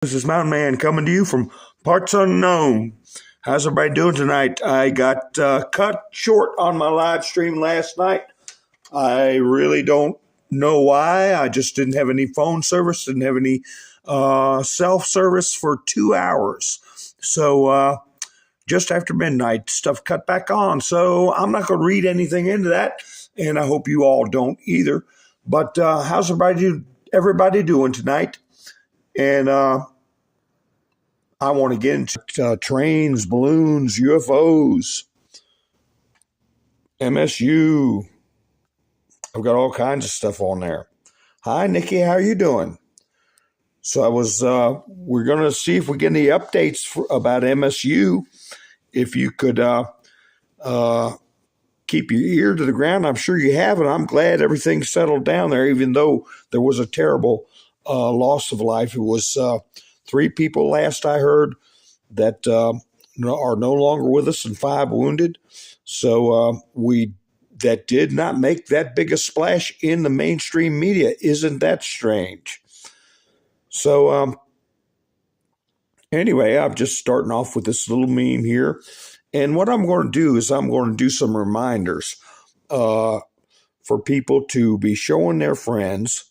This is Mountain Man coming to you from parts unknown. How's everybody doing tonight? I got cut short on my live stream last night. I really don't know why. I just didn't have any phone service, didn't have any self service for 2 hours. So just after midnight, stuff cut back on. So I'm not going to read anything into that, and I hope you all don't either. But how's everybody doing tonight? And I want to get into trains, balloons, UFOs, MSU. I've got all kinds of stuff on there. Hi, Nikki. How are you doing? So we're going to see if we get any updates about MSU. If you could keep your ear to the ground. I'm sure you have, and I'm glad everything settled down there, even though there was a terrible loss of life. It was 3 people last I heard that are no longer with us and 5 wounded. So that did not make that big a splash in the mainstream media. Isn't that strange? So anyway, I'm just starting off with this little meme here. And what I'm going to do is I'm going to do some reminders for people to be showing their friends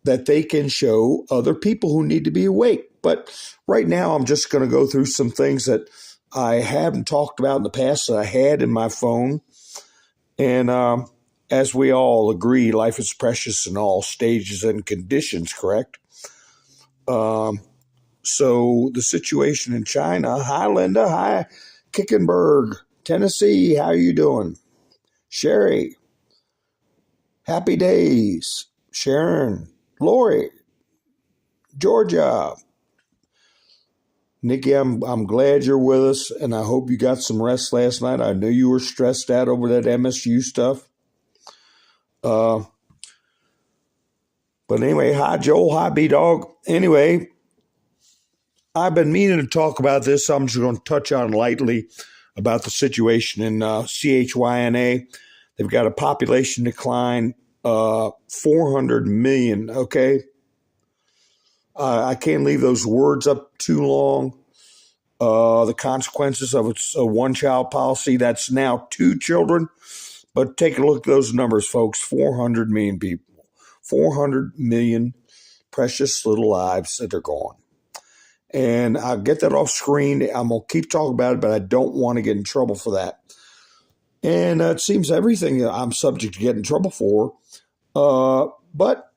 that they can show other people who need to be awake. But right now, I'm just going to go through some things that I haven't talked about in the past that I had in my phone. And as we all agree, life is precious in all stages and conditions, correct? So the situation in China. Hi, Linda. Hi, Kickenberg, Tennessee. How are you doing? Sherry. Happy days. Sharon. Lori. Georgia. Nikki, I'm glad you're with us, and I hope you got some rest last night. I know you were stressed out over that MSU stuff. But anyway, hi, Joel. Hi, B-Dog. Anyway, I've been meaning to talk about this. I'm just going to touch on lightly about the situation in CHYNA. They've got a population decline, 400 million, okay? I can't leave those words up too long. The consequences of its one-child policy, that's now 2 children. But take a look at those numbers, folks. 400 million people. 400 million precious little lives that are gone. And I'll get that off screen. I'm going to keep talking about it, but I don't want to get in trouble for that. And it seems everything I'm subject to get in trouble for. But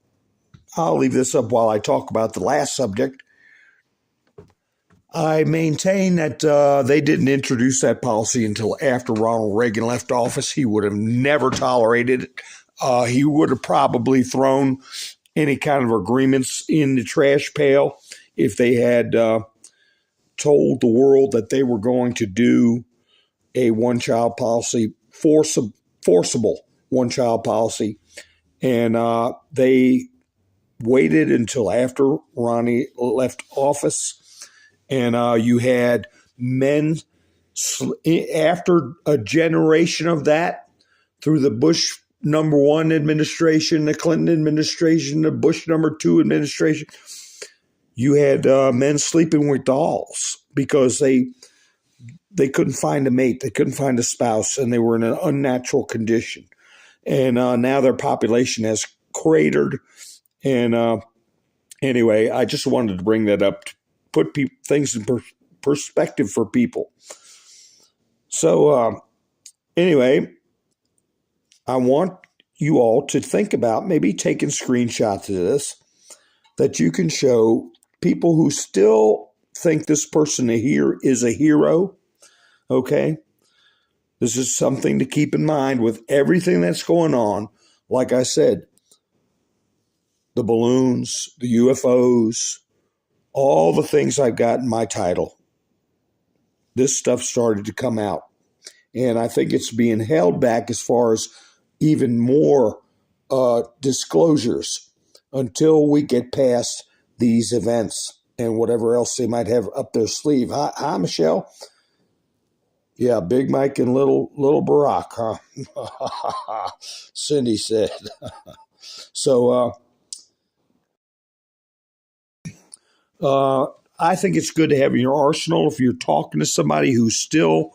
I'll leave this up while I talk about the last subject. I maintain that they didn't introduce that policy until after Ronald Reagan left office. He would have never tolerated it. He would have probably thrown any kind of agreements in the trash pail if they had told the world that they were going to do a one-child policy, forcible one-child policy. And they waited until after Ronnie left office. And you had men, after a generation of that, through the Bush #1 administration, the Clinton administration, the Bush #2 administration, you had men sleeping with dolls because they couldn't find a mate, they couldn't find a spouse, and they were in an unnatural condition. And now their population has cratered. And anyway, I just wanted to bring that up to put things in perspective for people. So anyway, I want you all to think about maybe taking screenshots of this that you can show people who still think this person here is a hero. Okay? This is something to keep in mind with everything that's going on. Like I said, the balloons, the UFOs, all the things I've got in my title. This stuff started to come out. And I think it's being held back as far as even more disclosures until we get past these events and whatever else they might have up their sleeve. Hi, Michelle. Yeah, Big Mike and little Barack, huh? Cindy said. So I think it's good to have in your arsenal if you're talking to somebody who still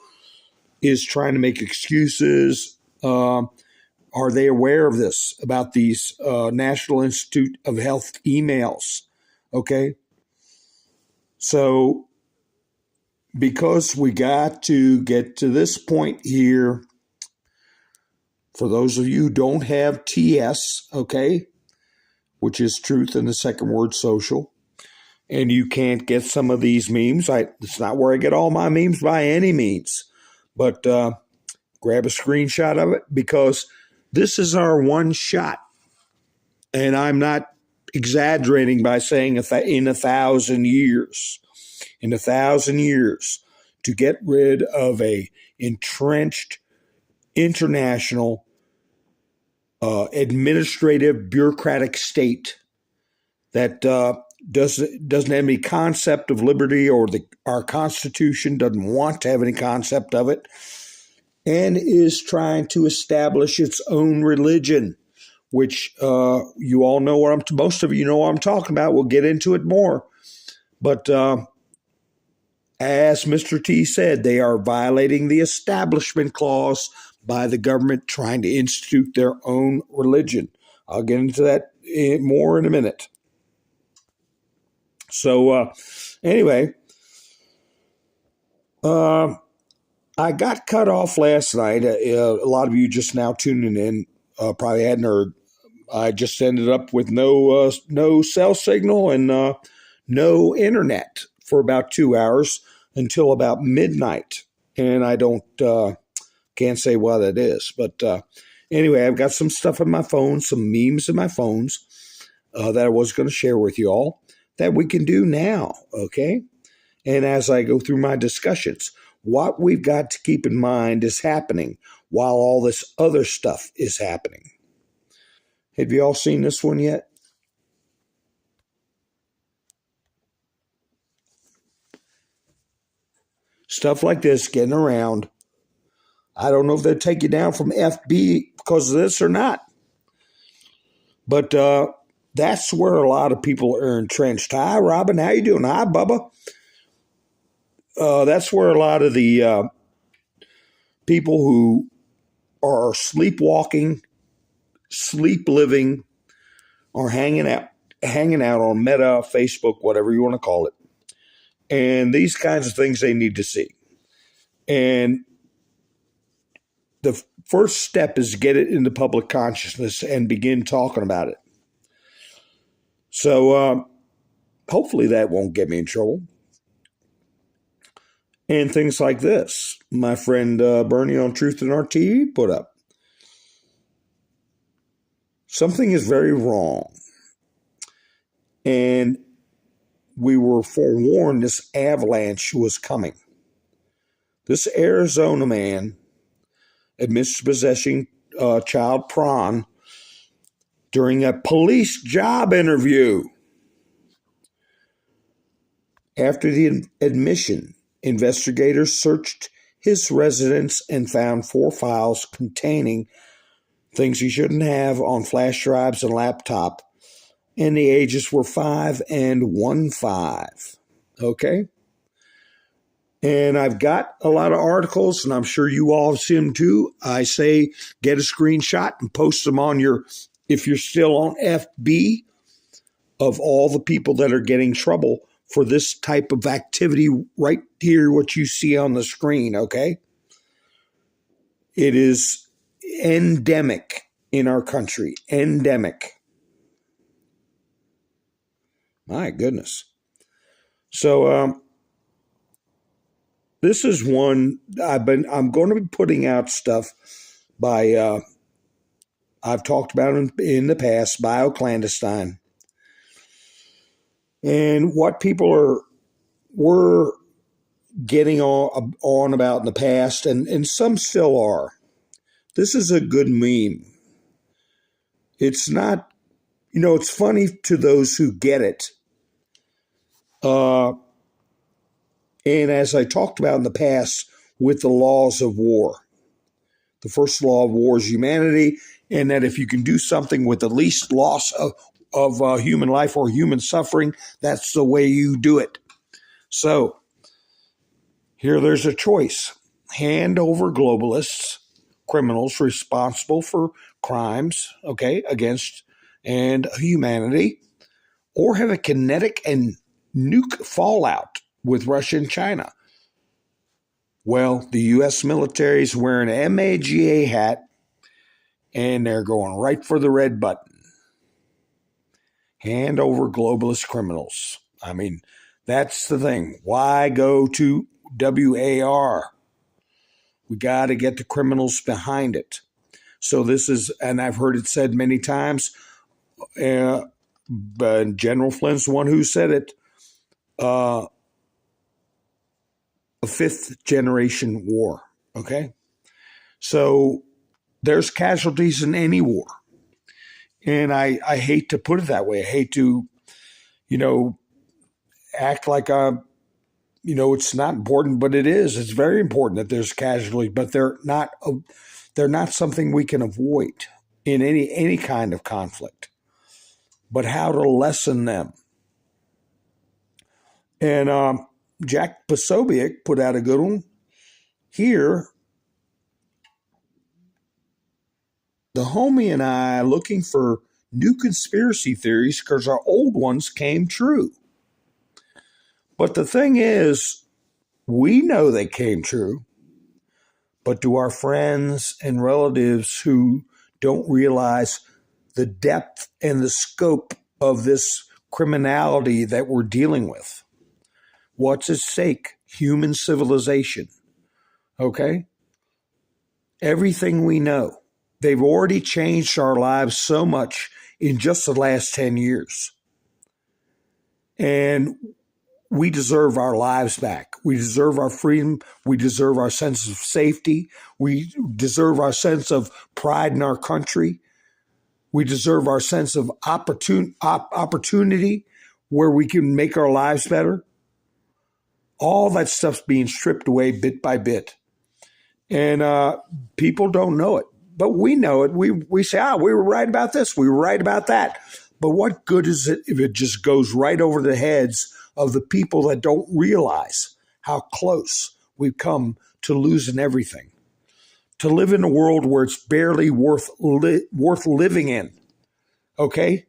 is trying to make excuses. Are they aware of this about these National Institute of Health emails? Okay. So, because we got to get to this point here, for those of you who don't have TS, okay, which is truth in the second word social, and you can't get some of these memes. It's not where I get all my memes by any means, but grab a screenshot of it because this is our one shot. And I'm not exaggerating by saying in 1,000 years, to get rid of a entrenched international administrative bureaucratic state that doesn't have any concept of liberty, or our Constitution doesn't want to have any concept of it, and is trying to establish its own religion, which you all know most of you know what I'm talking about. We'll get into it more. But as Mr. T said, they are violating the Establishment Clause by the government trying to institute their own religion. I'll get into that more in a minute. So anyway, I got cut off last night. A lot of you just now tuning in probably hadn't heard. I just ended up with no cell signal and no internet for about 2 hours until about midnight. And I can't say why that is. But anyway, I've got some stuff on my phone, some memes in my phones that I was going to share with you all that we can do now, okay? And as I go through my discussions, what we've got to keep in mind is happening while all this other stuff is happening. Have you all seen this one yet? Stuff like this getting around. I don't know if they'll take you down from FB because of this or not. But that's where a lot of people are entrenched. Hi, Robin. How you doing? Hi, Bubba. That's where a lot of the people who are sleepwalking, sleep living, or hanging out on Meta, Facebook, whatever you want to call it. And these kinds of things they need to see. And the first step is get it into public consciousness and begin talking about it. So hopefully that won't get me in trouble. And things like this. My friend Bernie on Truth and RT put up. Something is very wrong. And we were forewarned this avalanche was coming. This Arizona man admits to possessing child porn during a police job interview. After the admission, investigators searched his residence and found 4 files containing things he shouldn't have on flash drives and laptop. And the ages were 5 and 15. Okay? And I've got a lot of articles, and I'm sure you all have seen them too. I say get a screenshot and post them on if you're still on FB, of all the people that are getting trouble for this type of activity right here, what you see on the screen, okay? It is endemic in our country. Endemic. My goodness. So this is one I'm going to be putting out stuff by I've talked about in the past, bioclandestine. And what people were getting on about in the past, and some still are. This is a good meme. It's not, it's funny to those who get it. And as I talked about in the past with the laws of war, the first law of war is humanity, and that if you can do something with the least loss of of human life or human suffering, that's the way you do it. So here there's a choice. Hand over globalists, criminals responsible for crimes, okay, against and humanity, or have a kinetic and nuke fallout with Russia and China. Well, the U.S. military is wearing an MAGA hat, and they're going right for the red button. Hand over globalist criminals. I mean, that's the thing. Why go to WAR? We got to get the criminals behind it. So this is, and I've heard it said many times, but General Flynn's the one who said it, a fifth generation war, okay? So there's casualties in any war. And I hate to put it that way. I hate to, act like it's not important, but it is. It's very important that there's casualties, but they're not something we can avoid in any kind of conflict. But how to lessen them. And Jack Posobiec put out a good one. Here, the homie and I are looking for new conspiracy theories because our old ones came true. But the thing is, we know they came true, but do our friends and relatives who don't realize the depth and the scope of this criminality that we're dealing with? What's at stake? Human civilization. Okay? Everything we know. They've already changed our lives so much in just the last 10 years. And we deserve our lives back. We deserve our freedom. We deserve our sense of safety. We deserve our sense of pride in our country. We deserve our sense of opportunity where we can make our lives better. All that stuff's being stripped away bit by bit. And people don't know it. But we know it. We say, we were right about this. We were right about that. But what good is it if it just goes right over the heads of the people that don't realize how close we've come to losing everything? To live in a world where it's barely worth living in. Okay?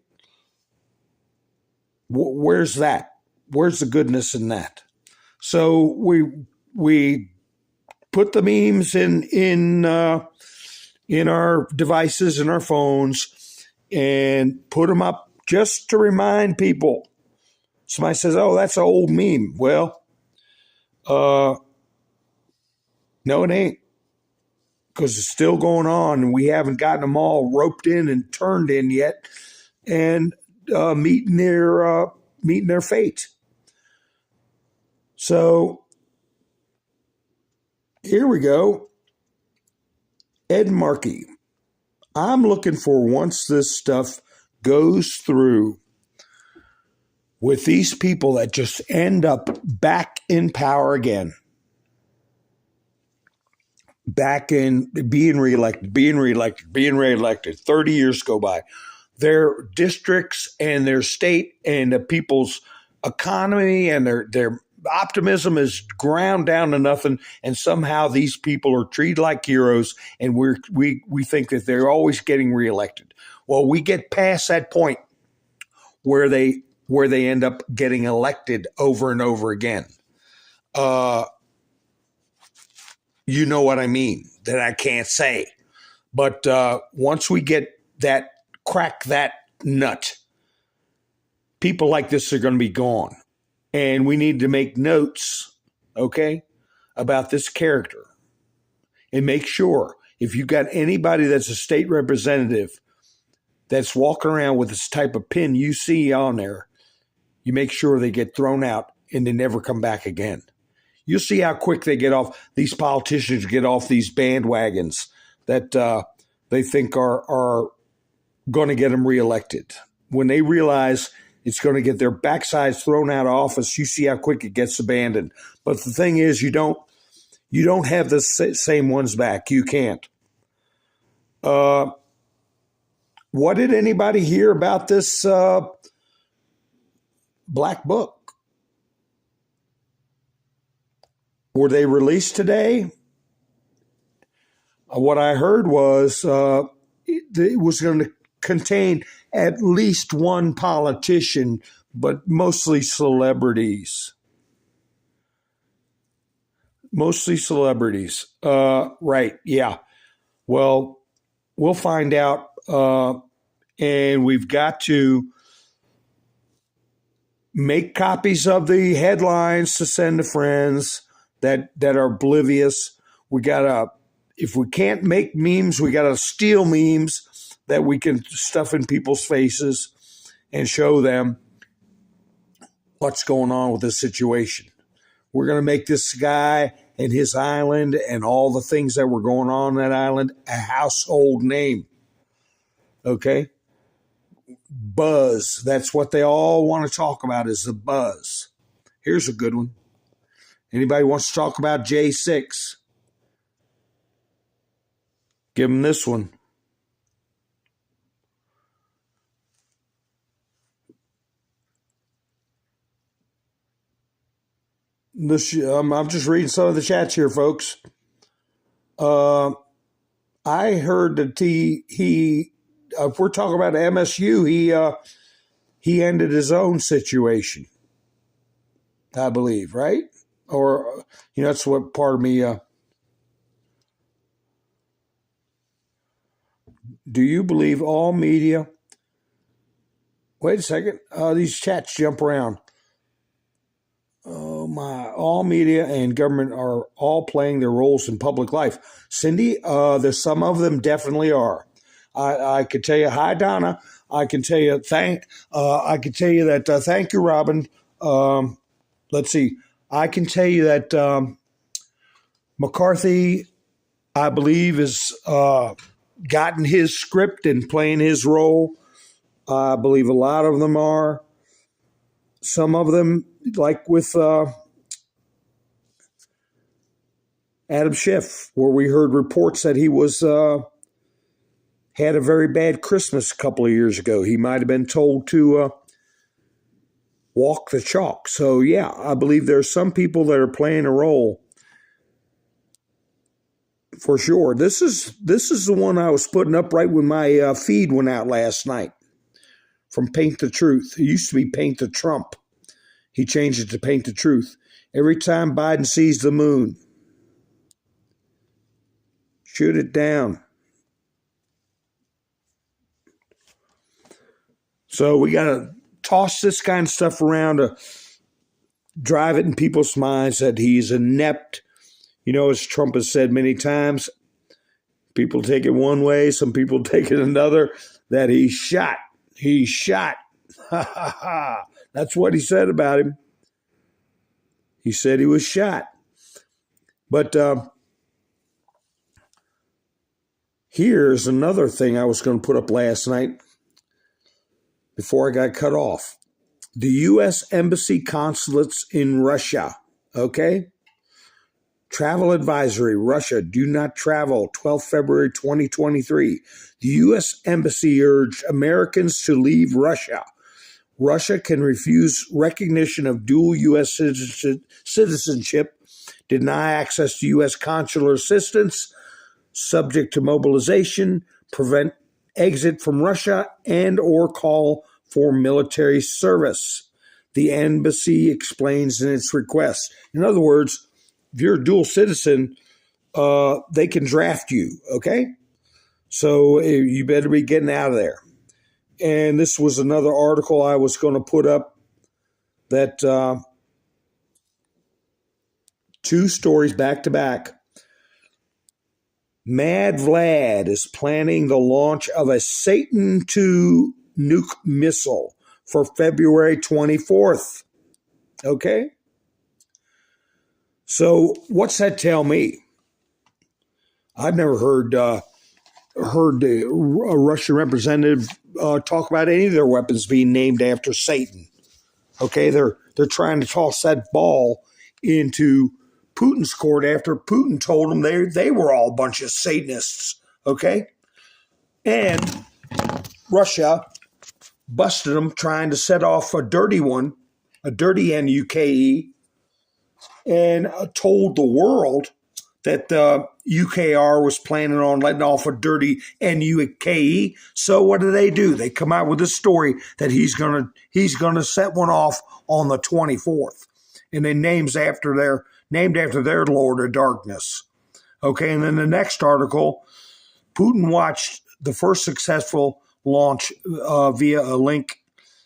Where's that? Where's the goodness in that? So we put the memes in our devices, in our phones, and put them up just to remind people. Somebody says, "Oh, that's an old meme." Well, no, it ain't, because it's still going on, and we haven't gotten them all roped in and turned in yet, and meeting their fate. So here we go. Ed Markey. I'm looking for, once this stuff goes through with these people that just end up back in power again, back in being reelected, 30 years go by. Their districts and their state and the people's economy and their optimism is ground down to nothing, and somehow these people are treated like heroes, and we think that they're always getting reelected. Well, we get past that point where they end up getting elected over and over again. You know what I mean, that I can't say. But once we get crack that nut, people like this are going to be gone. And we need to make notes, okay, about this character. And make sure, if you've got anybody that's a state representative that's walking around with this type of pin you see on there, you make sure they get thrown out and they never come back again. You'll see how quick these politicians get off these bandwagons that they think are going to get them reelected. When they realize it's going to get their backsides thrown out of office, you see how quick it gets abandoned. But the thing is, you don't have the same ones back. You can't. What did anybody hear about this black book? Were they released today? What I heard was it was going to contain at least one politician, but mostly celebrities. Mostly celebrities. Right. Yeah. Well, we'll find out. And we've got to make copies of the headlines to send to friends that are oblivious. We got to, if we can't make memes, we got to steal memes that we can stuff in people's faces and show them what's going on with this situation. We're going to make this guy and his island and all the things that were going on that island a household name. Okay? Buzz. That's what they all want to talk about, is the buzz. Here's a good one. Anybody wants to talk about J6? Give them this one. I'm just reading some of the chats here, folks. I heard that he if we're talking about MSU, he ended his own situation, I believe, right? Or, that's what part of me. Do you believe all media? Wait a second. These chats jump around. Oh my! All media and government are all playing their roles in public life. Cindy, there's some of them definitely are. I could tell you, hi Donna. I can tell you I can tell you that. Thank you, Robin. Let's see. I can tell you that McCarthy, I believe, has gotten his script and playing his role. I believe a lot of them are. Some of them, like with Adam Schiff, where we heard reports that he was had a very bad Christmas a couple of years ago. He might have been told to walk the chalk. So, yeah, I believe there are some people that are playing a role for sure. This is the one I was putting up right when my feed went out last night from Paint the Truth. It used to be Paint the Trump. He changed it to Paint the Truth. Every time Biden sees the moon, shoot it down. So we got to toss this kind of stuff around to drive it in people's minds that he's inept. As Trump has said many times, people take it one way, some people take it another, that he's shot. He's shot. Ha, ha, ha. That's what he said about him. He said he was shot. But here's another thing I was going to put up last night before I got cut off. The U.S. Embassy consulates in Russia, okay? Travel advisory, Russia, do not travel, 12 February 2023. The U.S. Embassy urged Americans to leave Russia. Russia can refuse recognition of dual U.S. citizenship, deny access to U.S. consular assistance, subject to mobilization, prevent exit from Russia, and or call for military service. The embassy explains in its request. In other words, if you're a dual citizen, they can draft you, okay? So you better be getting out of there. And this was another article I was going to put up that two stories back to back. Mad Vlad is planning the launch of a Satan II nuke missile for February 24th. Okay? So what's that tell me? I've never heard a Russian representative talk about any of their weapons being named after Satan. Okay, they're trying to toss that ball into Putin's court after Putin told them they were all a bunch of Satanists. Okay, and Russia busted them trying to set off a dirty one, a dirty NUKE, and told the world that UKR was planning on letting off a dirty NUKE. So what do? They come out with a story that he's gonna set one off on the 24th, and then named after their Lord of Darkness. Okay, and then the next article, Putin watched the first successful launch via a link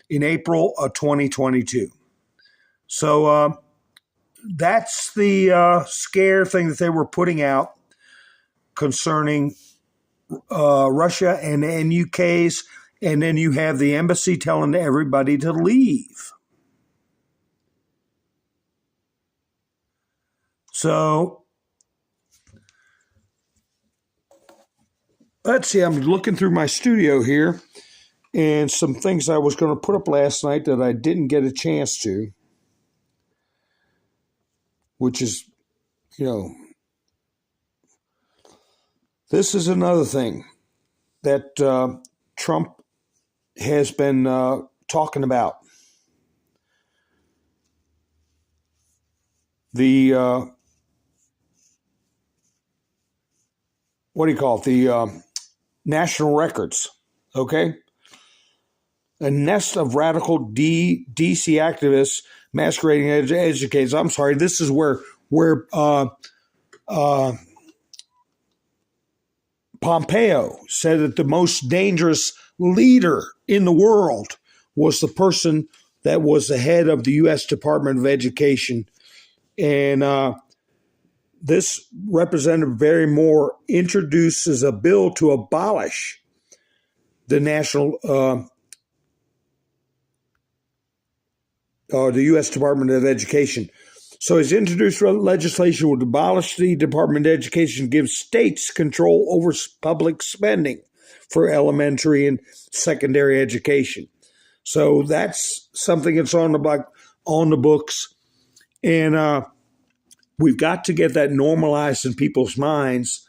in April of 2022. So that's the scare thing that they were putting out concerning Russia and the NUKs, and then you have the embassy telling everybody to leave. So let's see, I'm looking through my studio here and some things I was going to put up last night that I didn't get a chance to, which is, this is another thing that Trump has been talking about. The, what do you call it? The national records, okay? A nest of radical DC activists masquerading as educators. I'm sorry, this is where Pompeo said that the most dangerous leader in the world was the person that was the head of the U.S. Department of Education. And this Representative Barry Moore introduces a bill to abolish the the U.S. Department of Education. So he's introduced legislation would abolish the Department of Education, give states control over public spending for elementary and secondary education. So that's something that's on the books, and we've got to get that normalized in people's minds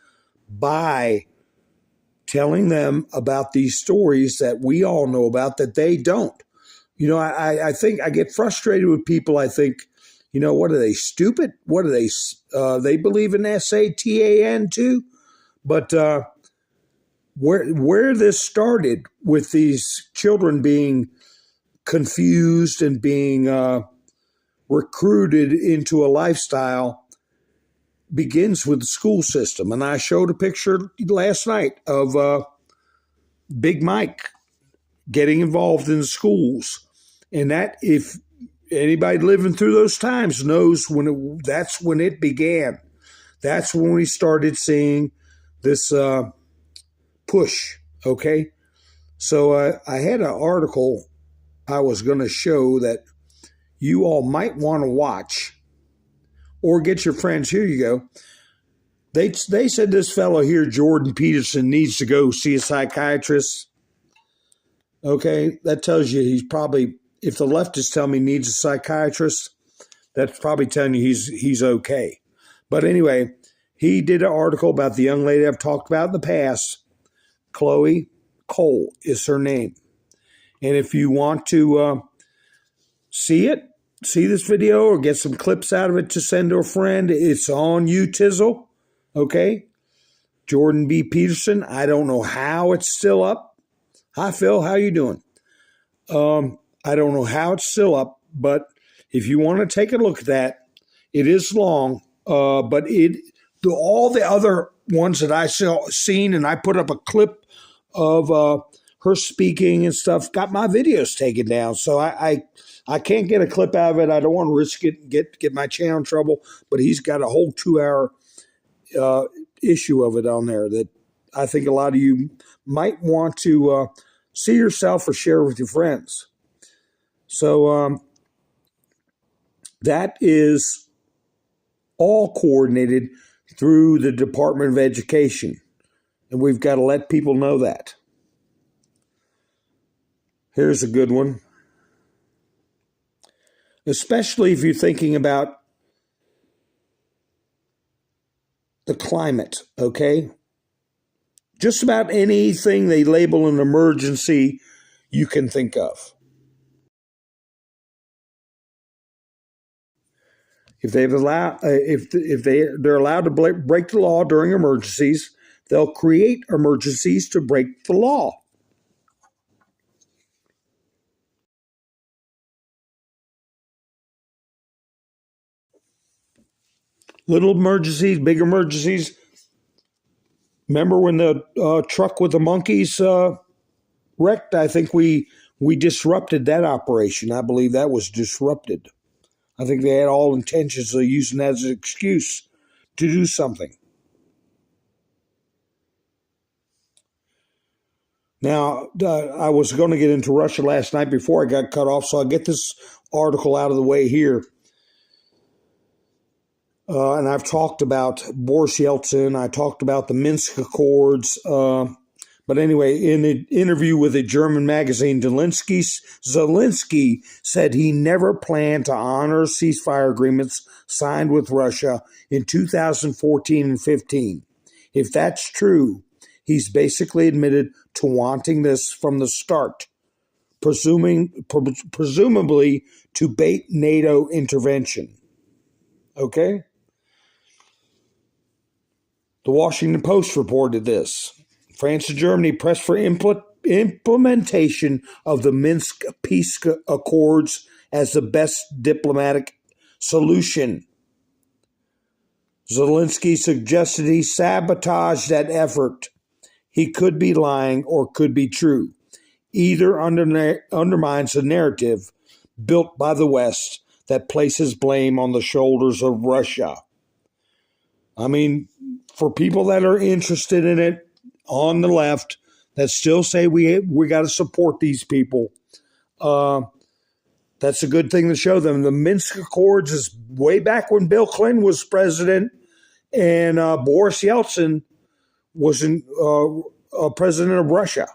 by telling them about these stories that we all know about that they don't. I think I get frustrated with people. I think, what are they, stupid? What are they? They believe in SATAN too? But where this started with these children being confused and being recruited into a lifestyle begins with the school system. And I showed a picture last night of Big Mike getting involved in the schools. And that, if anybody living through those times knows that's when it began. That's when we started seeing this push, okay? So I had an article I was going to show that you all might want to watch or get your friends. Here you go. They said this fellow here, Jordan Peterson, needs to go see a psychiatrist. Okay, that tells you he's probably, if the leftists tell me he needs a psychiatrist, that's probably telling you he's okay. But anyway, he did an article about the young lady I've talked about in the past. Chloe Cole is her name. And if you want to see this video or get some clips out of it to send to a friend, it's on Utizzle, okay? Jordan B. Peterson. I don't know how it's still up. Hi, Phil. How you doing? I don't know how it's still up, but if you want to take a look at that, it is long, but all the other ones that I seen, and I put up a clip of her speaking and stuff, got my videos taken down. So I can't get a clip out of it. I don't want to risk it and get my channel in trouble, but he's got a whole 2-hour issue of it on there that I think a lot of you might want to see yourself or share with your friends. So that is all coordinated through the Department of Education, and we've got to let people know that. Here's a good one. Especially if you're thinking about the climate, okay? Just about anything they label an emergency you can think of. If they're allowed to break the law during emergencies, they'll create emergencies to break the law. Little emergencies, big emergencies. Remember when the truck with the monkeys wrecked? I think we disrupted that operation. I believe that was disrupted. I think they had all intentions of using that as an excuse to do something. Now, I was going to get into Russia last night before I got cut off, so I'll get this article out of the way here. And I've talked about Boris Yeltsin. I talked about the Minsk Accords. But anyway, in an interview with a German magazine, Zelensky said he never planned to honor ceasefire agreements signed with Russia in 2014 and 15. If that's true, he's basically admitted to wanting this from the start, presumably to bait NATO intervention. Okay? The Washington Post reported this. France and Germany pressed for implementation of the Minsk peace accords as the best diplomatic solution. Zelensky suggested he sabotaged that effort. He could be lying or could be true. Either undermines the narrative built by the West that places blame on the shoulders of Russia. I mean, for people that are interested in it on the left that still say we got to support these people, that's a good thing to show them. The Minsk Accords is way back when Bill Clinton was president and Boris Yeltsin was president of Russia.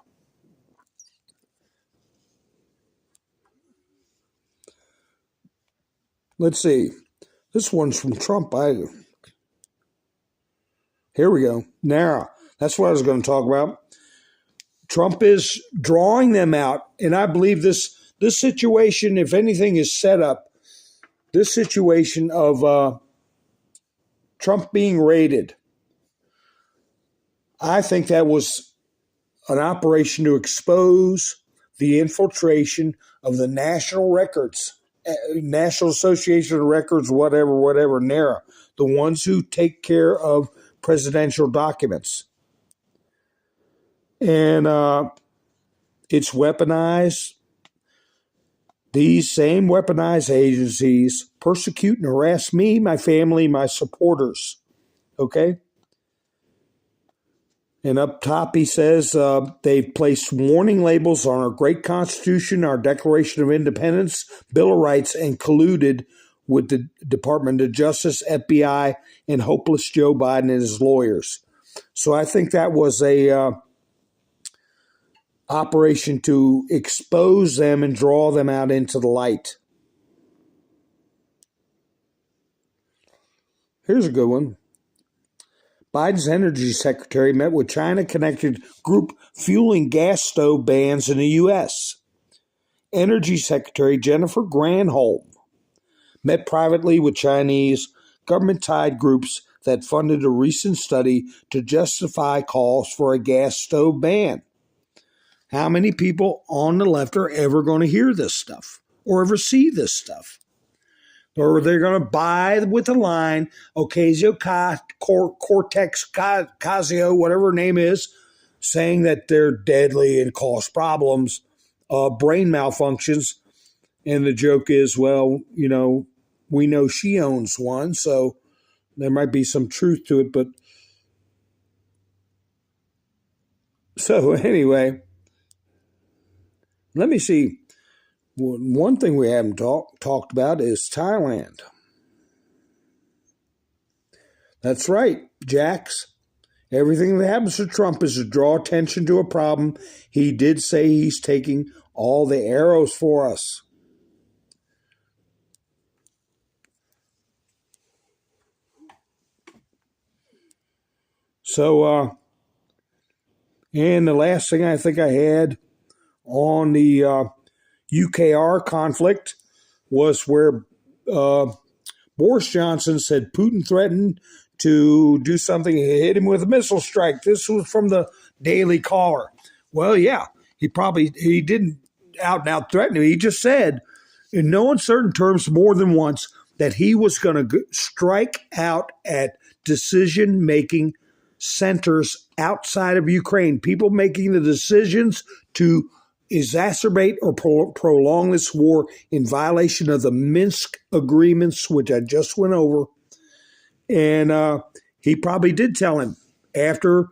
Let's see. This one's from Trump. Here we go. Now, that's what I was going to talk about. Trump is drawing them out, and I believe this situation, if anything, is set up. This situation of Trump being raided, I think that was an operation to expose the infiltration of the National Records, National Association of Records, whatever, NARA, the ones who take care of presidential documents. And it's weaponized. These same weaponized agencies persecute and harass me, my family, my supporters. Okay? And up top, he says they've placed warning labels on our great Constitution, our Declaration of Independence, Bill of Rights, and colluded with the Department of Justice, FBI, and hopeless Joe Biden and his lawyers. So I think that was a operation to expose them and draw them out into the light. Here's a good one. Biden's energy secretary met with China-connected group fueling gas stove bans in the U.S. Energy Secretary Jennifer Granholm met privately with Chinese government-tied groups that funded a recent study to justify calls for a gas stove ban. How many people on the left are ever going to hear this stuff or ever see this stuff? Or they're going to buy with the line, Ocasio-Cortez, Casio, whatever her name is, saying that they're deadly and cause problems, brain malfunctions. And the joke is, well, we know she owns one, so there might be some truth to it. But so anyway, let me see. One thing we haven't talked about is Thailand. That's right, Jax. Everything that happens to Trump is to draw attention to a problem. He did say he's taking all the arrows for us. So And the last thing I think I had on the UKR conflict was where Boris Johnson said Putin threatened to do something, hit him with a missile strike. This was from the Daily Caller. Well, yeah, he didn't out and out threaten him. He just said in no uncertain terms more than once that he was going to strike out at decision-making centers outside of Ukraine, people making the decisions to exacerbate or prolong this war in violation of the Minsk agreements, which I just went over. And he probably did tell him after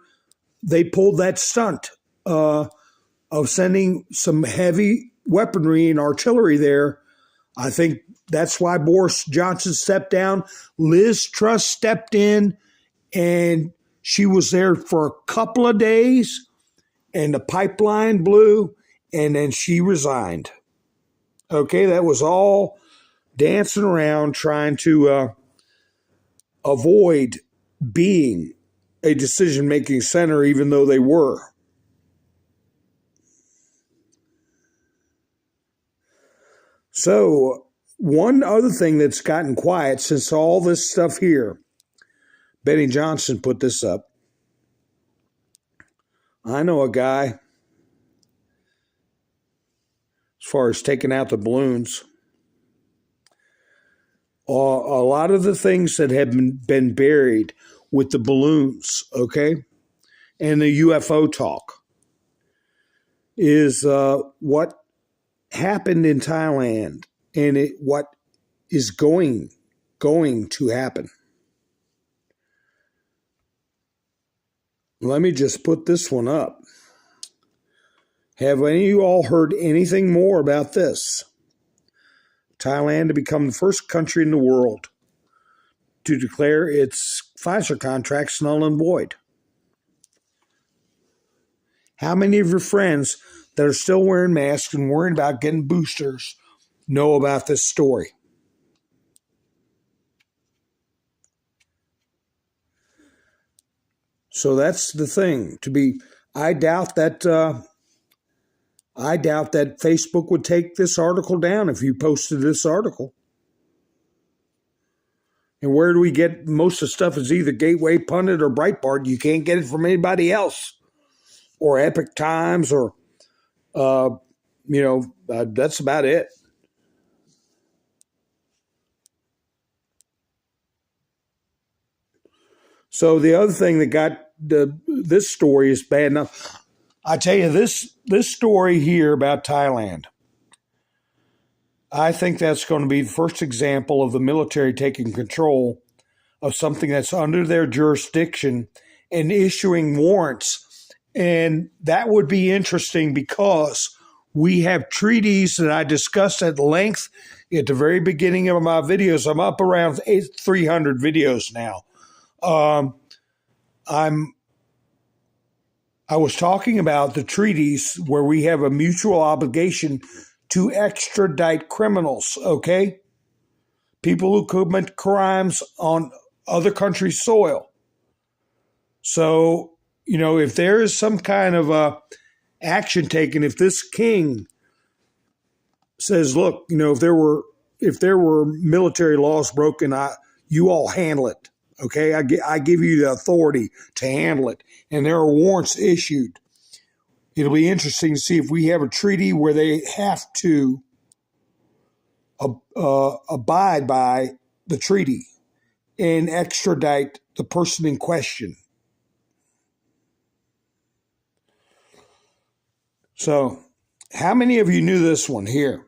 they pulled that stunt of sending some heavy weaponry and artillery there. I think that's why Boris Johnson stepped down. Liz Truss stepped in, and she was there for a couple of days, and the pipeline blew, and then she resigned. Okay, that was all dancing around trying to avoid being a decision-making center, even though they were. So, one other thing that's gotten quiet since all this stuff here, Benny Johnson put this up. I know a guy, as far as taking out the balloons, a lot of the things that have been buried with the balloons, okay, and the UFO talk is what happened in Thailand and what is going to happen. Let me just put this one up. Have any of you all heard anything more about this? Thailand to become the first country in the world to declare its Pfizer contracts null and void. How many of your friends that are still wearing masks and worrying about getting boosters know about this story? So that's the thing. I doubt that Facebook would take this article down if you posted this article. And where do we get most of the stuff? Is either Gateway Pundit or Breitbart. You can't get it from anybody else, or Epic Times, or that's about it. So the other thing that got this story is bad enough. I tell you, this story here about Thailand, I think that's going to be the first example of the military taking control of something that's under their jurisdiction and issuing warrants. And that would be interesting because we have treaties that I discussed at length at the very beginning of my videos. I'm up around 300 videos now. I was talking about the treaties where we have a mutual obligation to extradite criminals, okay? People who commit crimes on other countries' soil. So, if there is some kind of action taken, if this king says, look, if there were military laws broken, you all handle it. Okay, I give you the authority to handle it, and there are warrants issued. It'll be interesting to see if we have a treaty where they have to abide by the treaty and extradite the person in question. So, how many of you knew this one here?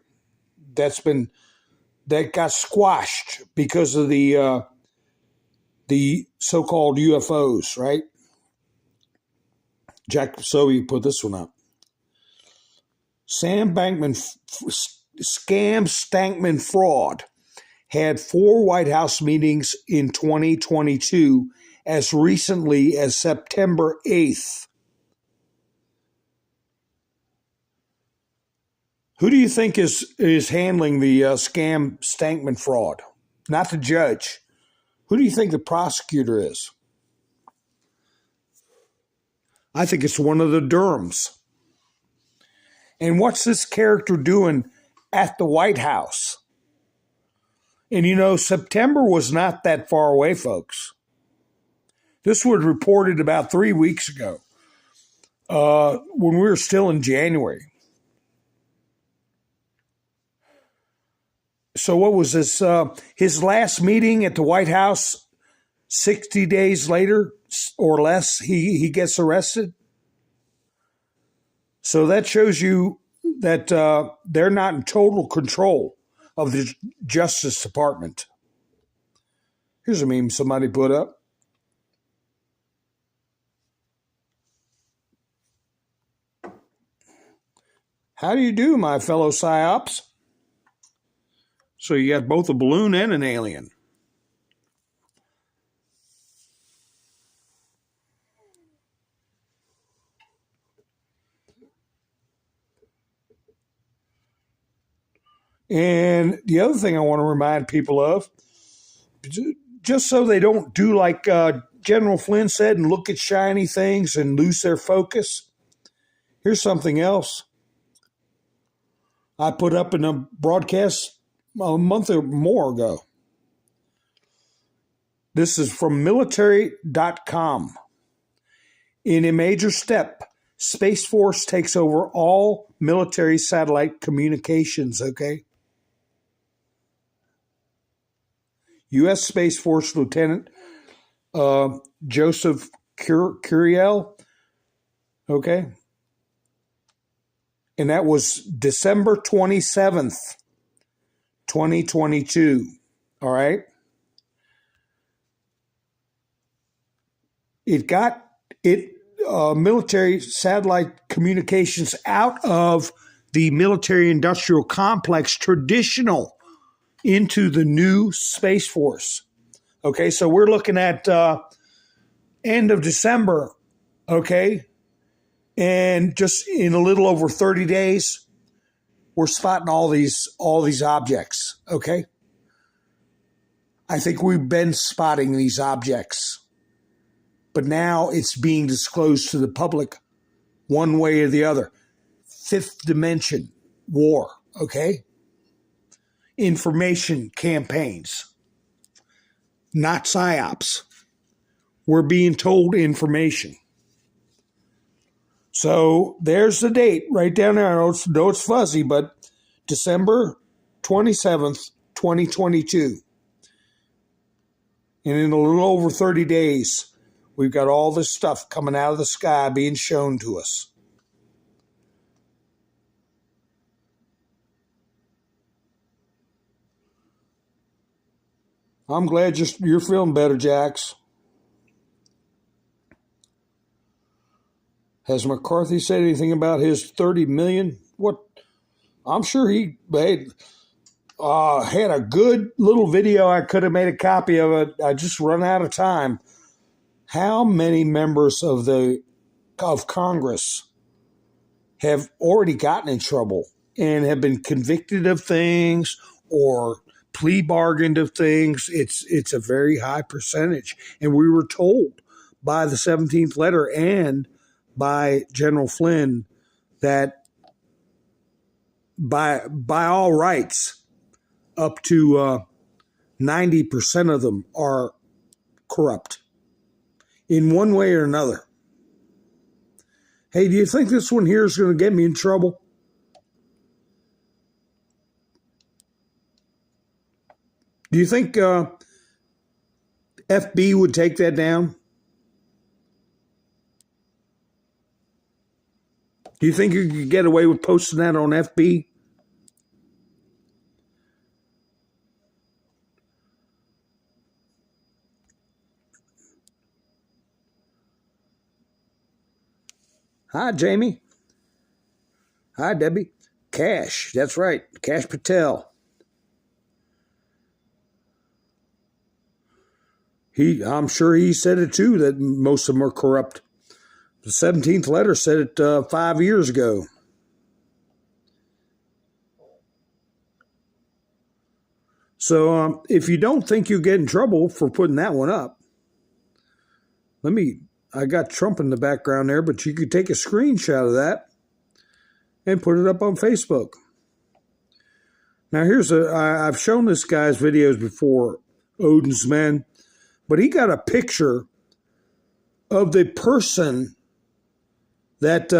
That got squashed because of the so-called UFO'S, right? Jack Sobe put this one up. Scam Stankman fraud had 4 White House meetings in 2022 as recently as September 8th. Who do you think is handling the Scam Stankman fraud? Not the judge. Who do you think the prosecutor is? I think it's one of the Durhams. And what's this character doing at the White House? And you know, September was not that far away, folks. This was reported about 3 weeks ago, when we were still in January. So what was this? His last meeting at the White House, 60 days later or less, he gets arrested. So that shows you that they're not in total control of the Justice Department. Here's a meme somebody put up. How do you do, my fellow psyops? So you got both a balloon and an alien. And the other thing I want to remind people of, just so they don't do like General Flynn said and look at shiny things and lose their focus, here's something else I put up in a broadcast a month or more ago. This is from military.com. In a major step, Space Force takes over all military satellite communications, okay? U.S. Space Force Lieutenant Joseph Curiel, okay? And that was December 27th, 2022, all right? It got military satellite communications out of the military-industrial complex traditional into the new Space Force. Okay, so we're looking at end of December, okay? And just in a little over 30 days, we're spotting all these objects, okay? I think we've been spotting these objects, but now it's being disclosed to the public one way or the other. Fifth dimension war, okay? Information campaigns, not psyops. We're being told information. So there's the date right down there. I know it's fuzzy, but December 27th, 2022. And in a little over 30 days, we've got all this stuff coming out of the sky being shown to us. I'm glad you're feeling better, Jax. Has McCarthy said anything about his $30 million? What? I'm sure he had a good little video. I could have made a copy of it. I just run out of time. How many members of Congress have already gotten in trouble and have been convicted of things or plea bargained of things? It's a very high percentage. And we were told by the 17th letter and by General Flynn that by all rights, up to 90% of them are corrupt in one way or another. Hey, do you think this one here is going to get me in trouble? Do you think FB would take that down? Do you think you could get away with posting that on FB? Hi, Jamie. Hi, Debbie. Cash. That's right. Cash Patel. I'm sure he said it too, that most of them are corrupt. The 17th letter said it 5 years ago. So if you don't think you'll get in trouble for putting that one up, let me I got Trump in the background there, but you could take a screenshot of that and put it up on Facebook. Now I've shown this guy's videos before, Odin's Men, but he got a picture of the person that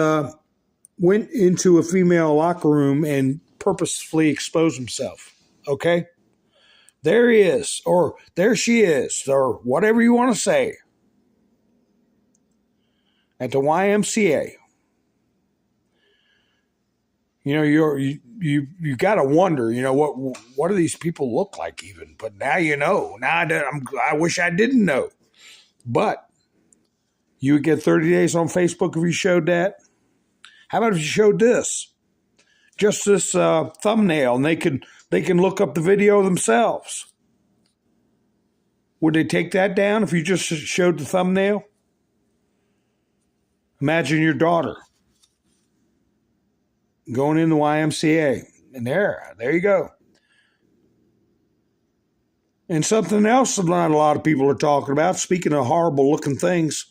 went into a female locker room and purposefully exposed himself. Okay? There he is, or there she is, or whatever you want to say, at the YMCA. You know, you got to wonder, you know, what do these people look like even? But now you know. Now I wish I didn't know. But you would get 30 days on Facebook if you showed that. How about if you showed this? Just this thumbnail, and they can look up the video themselves. Would they take that down if you just showed the thumbnail? Imagine your daughter going in the YMCA, and there you go. And something else that not a lot of people are talking about, speaking of horrible looking things,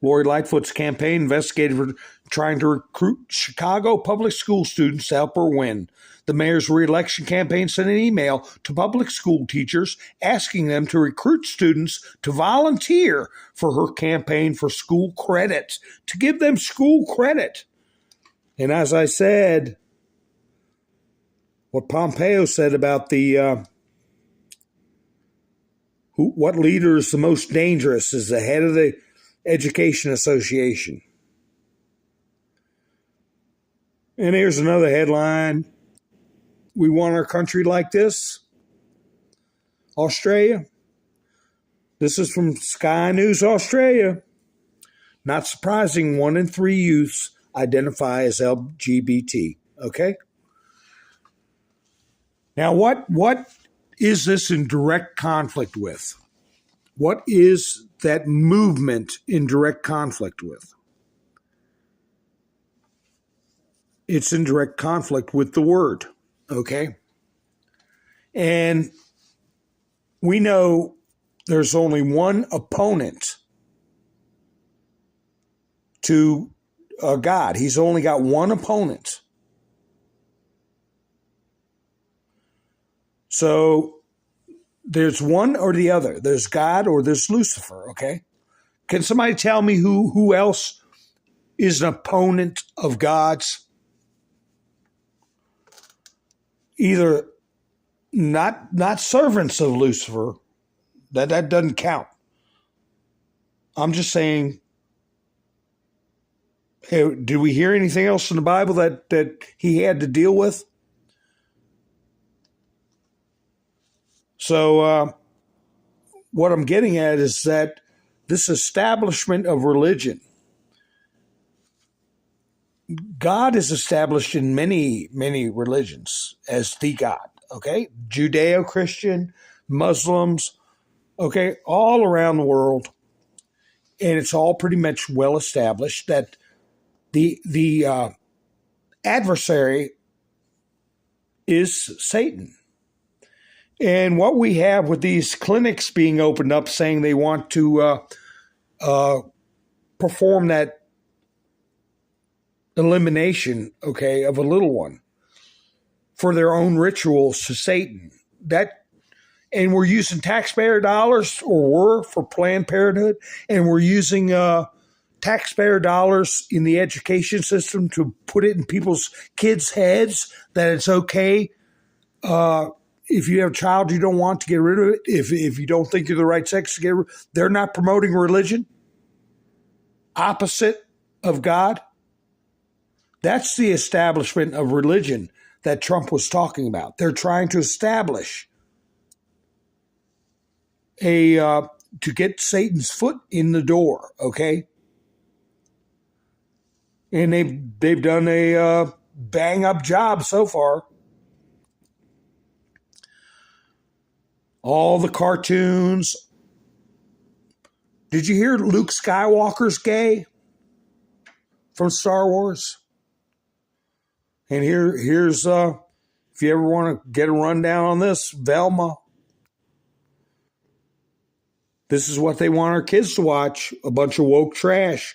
Lori Lightfoot's campaign investigated for trying to recruit Chicago public school students to help her win. The mayor's re-election campaign sent an email to public school teachers asking them to recruit students to volunteer for her campaign for school credit, to give them school credit. And as I said, what Pompeo said about what leader is the most dangerous is the head of the Education Association. And here's another headline. We want our country like this. Australia. This is from Sky News Australia. Not surprising, 1 in 3 youths identify as LGBT. Okay? Now, what is this in direct conflict with? What is that movement in direct conflict with? It's in direct conflict with the word, okay? And we know there's only one opponent to God. He's only got one opponent. So there's one or the other. There's God or there's Lucifer, okay? Can somebody tell me who else is an opponent of God's? Either not servants of Lucifer, that doesn't count. I'm just saying, hey, did we hear anything else in the Bible that he had to deal with? So what I'm getting at is that this establishment of religion, God is established in many, many religions as the God, okay? Judeo-Christian, Muslims, okay, all around the world. And it's all pretty much well established that the adversary is Satan. And what we have with these clinics being opened up saying they want to perform that elimination, okay, of a little one for their own rituals to Satan. And we're using taxpayer dollars, or were, for Planned Parenthood, and we're using taxpayer dollars in the education system to put it in people's kids' heads that it's okay if you have a child you don't want to get rid of it, if you don't think you're the right sex to get rid of it. They're not promoting religion opposite of God. That's the establishment of religion that Trump was talking about. They're trying to establish to get Satan's foot in the door, okay? And they've done a bang up job so far. All the cartoons. Did you hear Luke Skywalker's gay from Star Wars? And here's if you ever want to get a rundown on this, Velma This is what they want our kids to watch, a bunch of woke trash.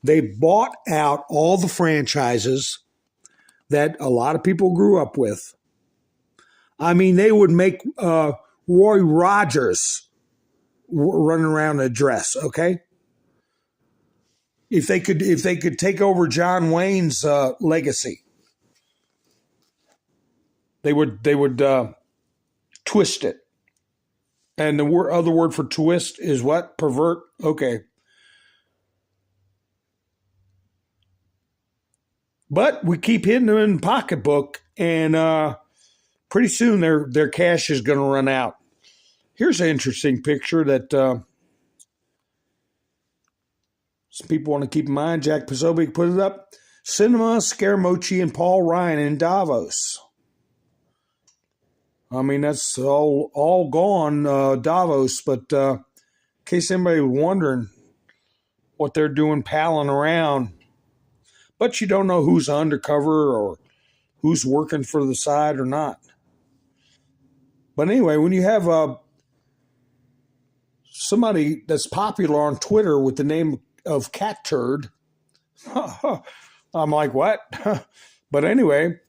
They bought out all the franchises that a lot of people grew up with. I mean, they would make Roy Rogers running around in a dress, okay? If they could take over John Wayne's legacy, they would twist it. And the other word for twist is what? Pervert? Okay. But we keep hitting them in the pocketbook, and pretty soon their cash is going to run out. Here's an interesting picture that some people want to keep in mind. Jack Posobiec put it up. Cinema, Scaramucci, and Paul Ryan in Davos. I mean, that's all gone, Davos, but in case anybody was wondering what they're doing palling around, but you don't know who's undercover or who's working for the side or not. But anyway, when you have somebody that's popular on Twitter with the name of Cat Turd, I'm like, what? But anyway,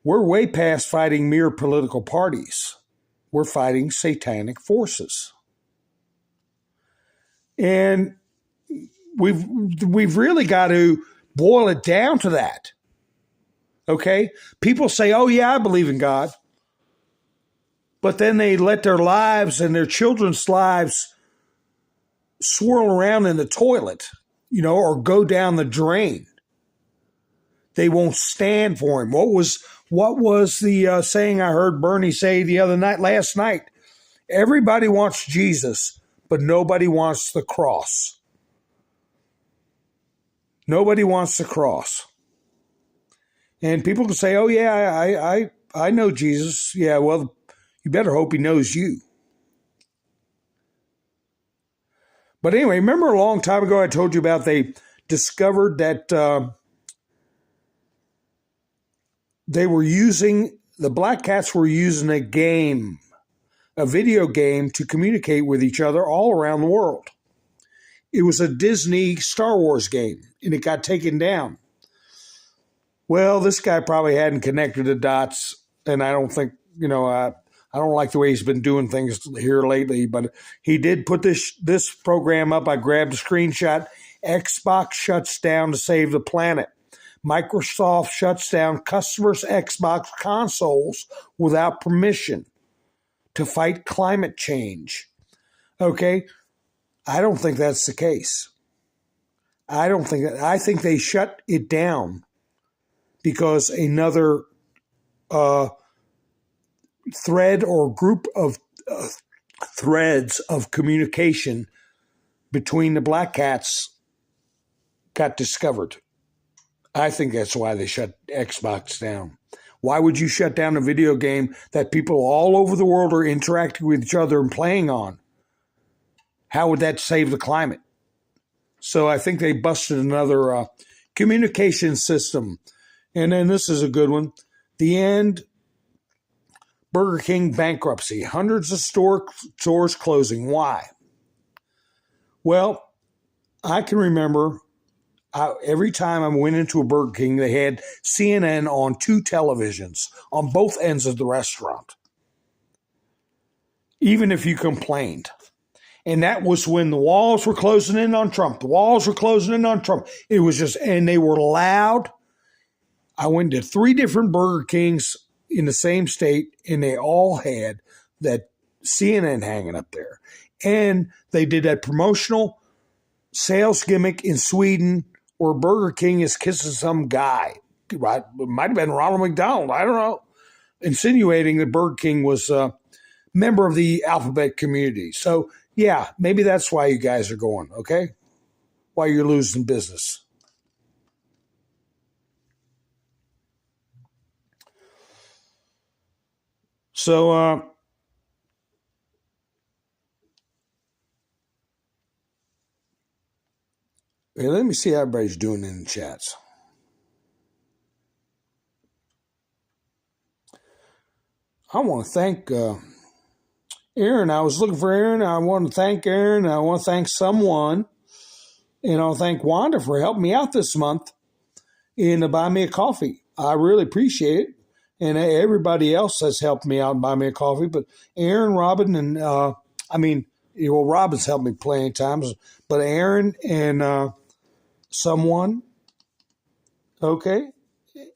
we're way past fighting mere political parties. We're fighting satanic forces. And we've really got to boil it down to that. Okay? People say, oh, yeah, I believe in God. But then they let their lives and their children's lives swirl around in the toilet, or go down the drain. They won't stand for him. What was the saying I heard Bernie say last night? Everybody wants Jesus, but nobody wants the cross. Nobody wants the cross. And people can say, oh, yeah, I know Jesus. Yeah, well, you better hope he knows you. But anyway, remember a long time ago I told you about they discovered that the Black Cats were using a video game to communicate with each other all around the world. It was a Disney Star Wars game, and it got taken down. Well, this guy probably hadn't connected the dots, and I don't think, I don't like the way he's been doing things here lately, but he did put this program up. I grabbed a screenshot. Xbox shuts down to save the planet. Microsoft shuts down customers' Xbox consoles without permission to fight climate change. Okay? I don't think that's the case. I think they shut it down because another thread or group of threads of communication between the Black Cats got discovered. I think that's why they shut Xbox down. Why would you shut down a video game that people all over the world are interacting with each other and playing on? How would that save the climate? So I think they busted another communication system. And then this is a good one. The end. Burger King bankruptcy. Hundreds of stores closing. Why? Well, I can remember every time I went into a Burger King, they had CNN on 2 televisions on both ends of the restaurant. Even if you complained. And that was when the walls were closing in on Trump. The walls were closing in on Trump. It was just, and they were loud. I went to 3 different Burger Kings in the same state, and they all had that CNN hanging up there. And they did that promotional sales gimmick in Sweden where Burger King is kissing some guy. Right? It might have been Ronald McDonald. I don't know. Insinuating that Burger King was a member of the alphabet community. So, yeah, maybe that's why you guys are going, okay? Why you're losing business. So, let me see how everybody's doing in the chats. I want to thank Aaron, I was looking for Aaron. I want to thank Aaron. I want to thank someone. And I'll thank Wanda for helping me out this month in Buy Me a Coffee. I really appreciate it. And everybody else has helped me out and Buy Me a Coffee. But Aaron, Robin, and Robin's helped me plenty of times. But Aaron and someone, okay,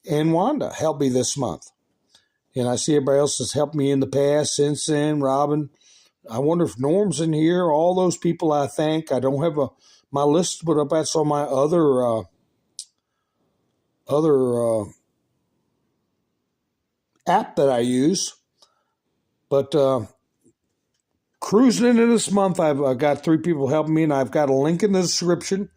and Wanda helped me this month. And I see everybody else has helped me in the past since then. Robin, I wonder if Norm's in here. All those people I thank. I don't have my list put up. That's on my other app that I use. But cruising into this month, I've got 3 people helping me, and I've got a link in the description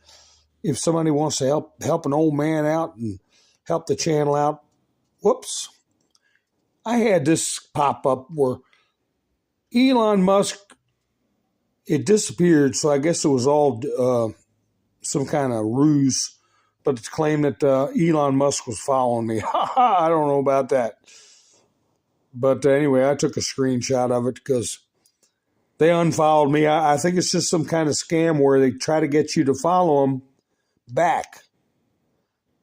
if somebody wants to help an old man out and help the channel out. Whoops. I had this pop up where Elon Musk, it disappeared, so I guess it was all some kind of ruse, but it's claimed that Elon Musk was following me. I don't know about that. But anyway, I took a screenshot of it because they unfollowed me. I think it's just some kind of scam where they try to get you to follow them back.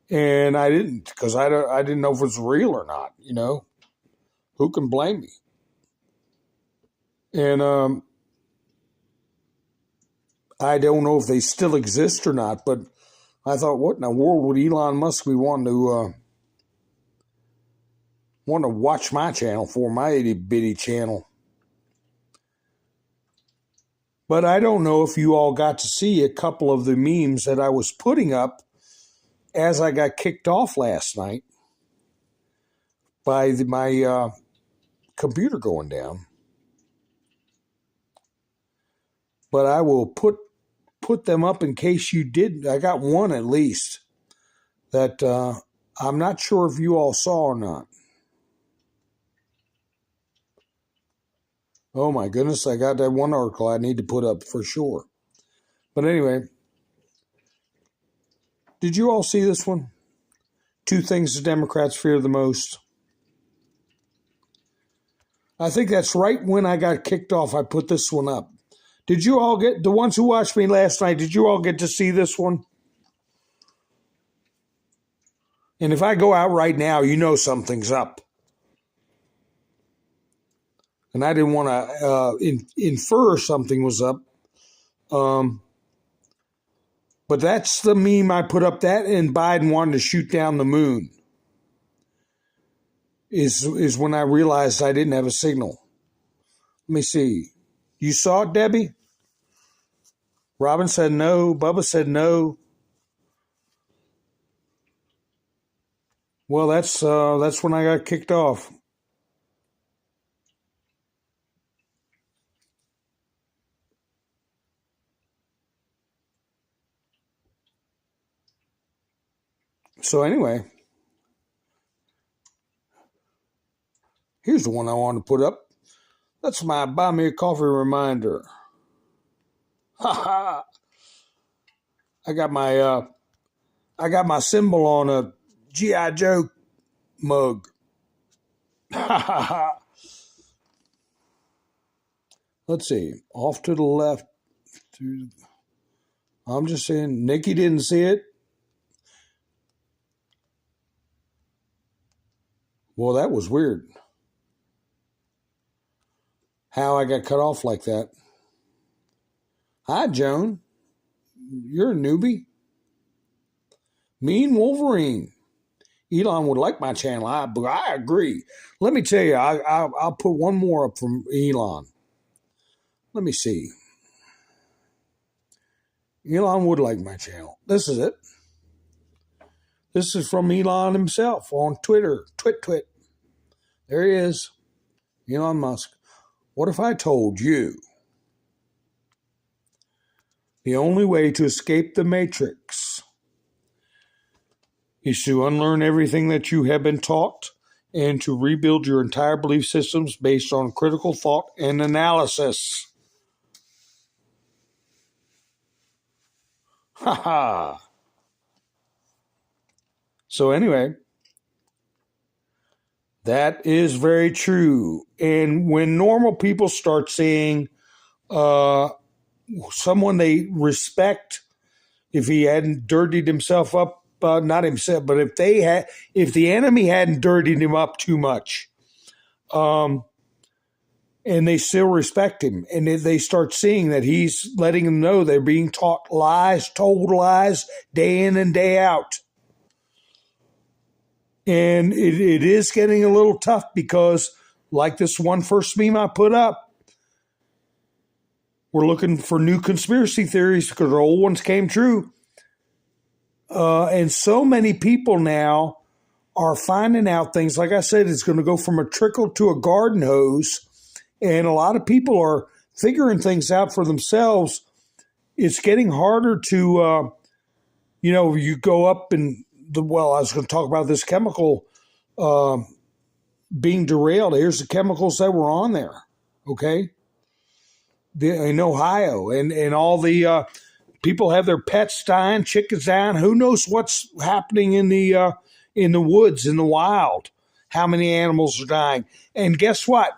And I didn't, because I didn't know if it was real or not, Who can blame me? And I don't know if they still exist or not, but I thought, what in the world would Elon Musk be wanting to watch my channel for, my itty bitty channel? But I don't know if you all got to see a couple of the memes that I was putting up as I got kicked off last night by my computer going down. But I will put them up in case you did. I got one at least that I'm not sure if you all saw or not. Oh my goodness, I got that one article I need to put up for sure. But anyway, did you all see this one? 2 things the Democrats fear the most. I think that's right when I got kicked off, I put this one up. Did you all get, the ones who watched me last night, did you all get to see this one? And if I go out right now, something's up. And I didn't want to infer something was up. But that's the meme I put up. That and Biden wanted to shoot down the moon is when I realized I didn't have a signal. Let me see. You saw it, Debbie? Robin said no. Bubba said no. Well, that's when I got kicked off. So anyway, here's the one I wanted to put up. That's my Buy Me a Coffee reminder. Ha ha! I got my symbol on a G.I. Joe mug. Ha ha ha! Let's see. Off to the left. I'm just saying, Nikki didn't see it. Well, that was weird. How I got cut off like that. Hi, Joan. You're a newbie. Mean Wolverine. Elon would like my channel. I agree. Let me tell you, I'll put one more up from Elon. Let me see. Elon would like my channel. This is it. This is from Elon himself on Twitter. Twit. There he is. Elon Musk. What if I told you the only way to escape the Matrix is to unlearn everything that you have been taught and to rebuild your entire belief systems based on critical thought and analysis? Ha ha. So anyway, That is very true. And when normal people start seeing someone they respect, if he hadn't dirtied himself up, not himself, but if the enemy hadn't dirtied him up too much, and they still respect him, and they start seeing that he's letting them know they're being taught lies, told lies, day in and day out. And it is getting a little tough because, like this one first meme I put up, we're looking for new conspiracy theories because our old ones came true. And so many people now are finding out things. Like I said, it's going to go from a trickle to a garden hose. And a lot of people are figuring things out for themselves. It's getting harder to, you go up and, I was going to talk about this chemical being derailed. Here's the chemicals that were on there, okay? In Ohio, and all the people have their pets dying, chickens dying. Who knows what's happening in the woods, in the wild? How many animals are dying? And guess what?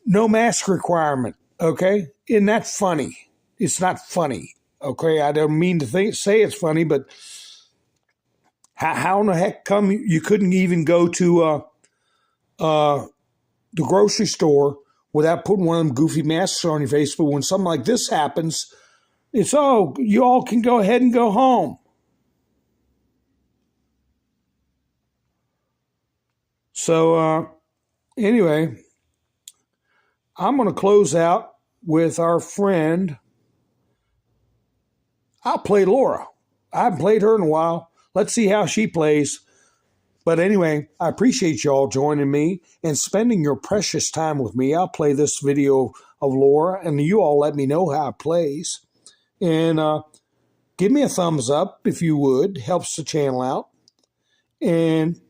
No mask requirement, okay? Isn't that funny? It's not funny, okay? I don't mean to say it's funny, but how in the heck come you couldn't even go to the grocery store without putting one of them goofy masks on your face? But when something like this happens, it's, you all can go ahead and go home. So anyway, I'm going to close out with our friend. I'll play Laura. I haven't played her in a while. Let's see how she plays. But anyway, I appreciate y'all joining me and spending your precious time with me. I'll play this video of Laura, and you all let me know how it plays. And give me a thumbs up if you would. Helps the channel out. And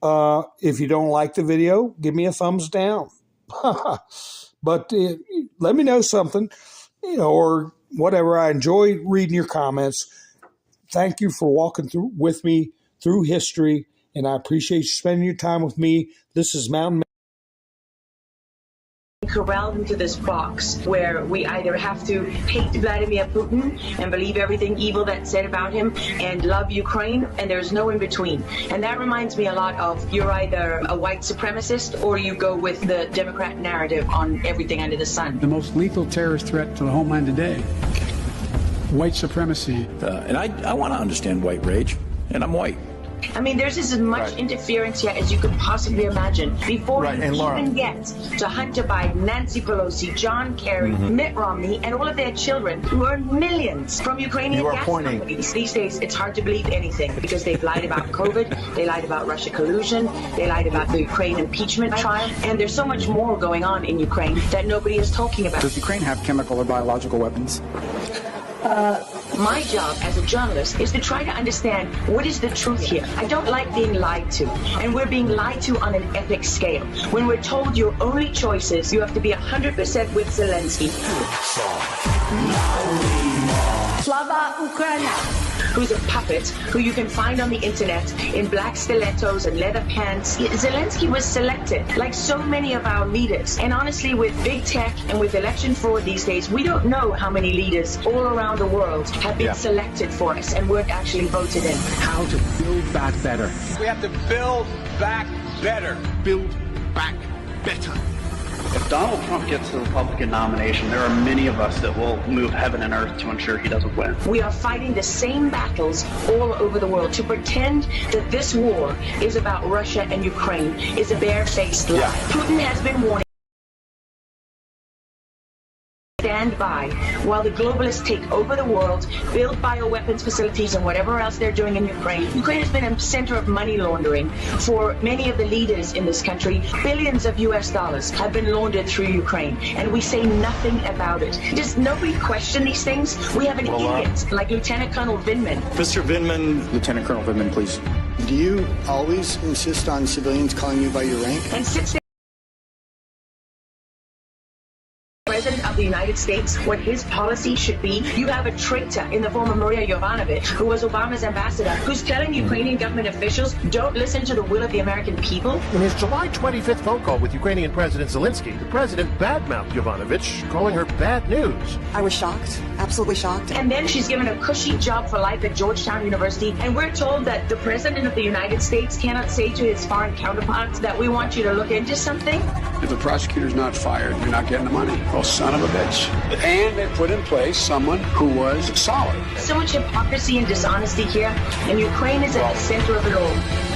if you don't like the video, give me a thumbs down. But let me know something, or whatever. I enjoy reading your comments. Thank you for walking with me through history, and I appreciate you spending your time with me. This is Mountain corralled into this box where we either have to hate Vladimir Putin and believe everything evil that's said about him and love Ukraine, and there's no in between. And that reminds me a lot of, you're either a white supremacist or you go with the Democrat narrative on everything under the sun. The most lethal terrorist threat to the homeland today, white supremacy. And I want to understand white rage, and I'm white. I mean, there's as much interference here as you could possibly imagine. Before you even get to Hunter Biden, Nancy Pelosi, John Kerry, Mitt Romney, and all of their children who earn millions from Ukrainian gas companies. These days, it's hard to believe anything because they've lied about COVID, they lied about Russia collusion, they lied about the Ukraine impeachment trial, and there's so much more going on in Ukraine that nobody is talking about. Does Ukraine have chemical or biological weapons? My job as a journalist is to try to understand what is the truth here. I don't like being lied to, and we're being lied to on an epic scale. When we're told your only choice is you have to be 100% with Zelensky. Slava Ukraina, who's a puppet who you can find on the internet in black stilettos and leather pants. Zelensky was selected, like so many of our leaders. And honestly, with big tech and with election fraud these days, we don't know how many leaders all around the world have been selected for us and weren't actually voted in. How to build back better. We have to build back better. Build back better. If Donald Trump gets the Republican nomination, there are many of us that will move heaven and earth to ensure he doesn't win. We are fighting the same battles all over the world. To pretend that this war is about Russia and Ukraine is a barefaced lie. Putin has been warning. Stand by while the globalists take over the world, build bioweapons facilities and whatever else they're doing in Ukraine. Ukraine has been a center of money laundering for many of the leaders in this country. Billions of US dollars have been laundered through Ukraine, and we say nothing about it. Does nobody question these things? We have an idiot like Lieutenant Colonel Vindman. Mr. Vindman. Lieutenant Colonel Vindman, please. Do you always insist on civilians calling you by your rank? And sits there, President of the United States what his policy should be. You have a traitor in the form of Maria Yovanovitch, who was Obama's ambassador, who's telling Ukrainian government officials, don't listen to the will of the American people. In his July 25th phone call with Ukrainian President Zelensky, the president badmouthed Yovanovitch, calling her bad news. I was shocked, absolutely shocked. And then she's given a cushy job for life at Georgetown University, and we're told that the President of the United States cannot say to his foreign counterparts that we want you to look into something. If the prosecutor's not fired, you're not getting the money. Oh, son of a bitch. And they put in place someone who was solid. So much hypocrisy and dishonesty here, and Ukraine is at the center of it all.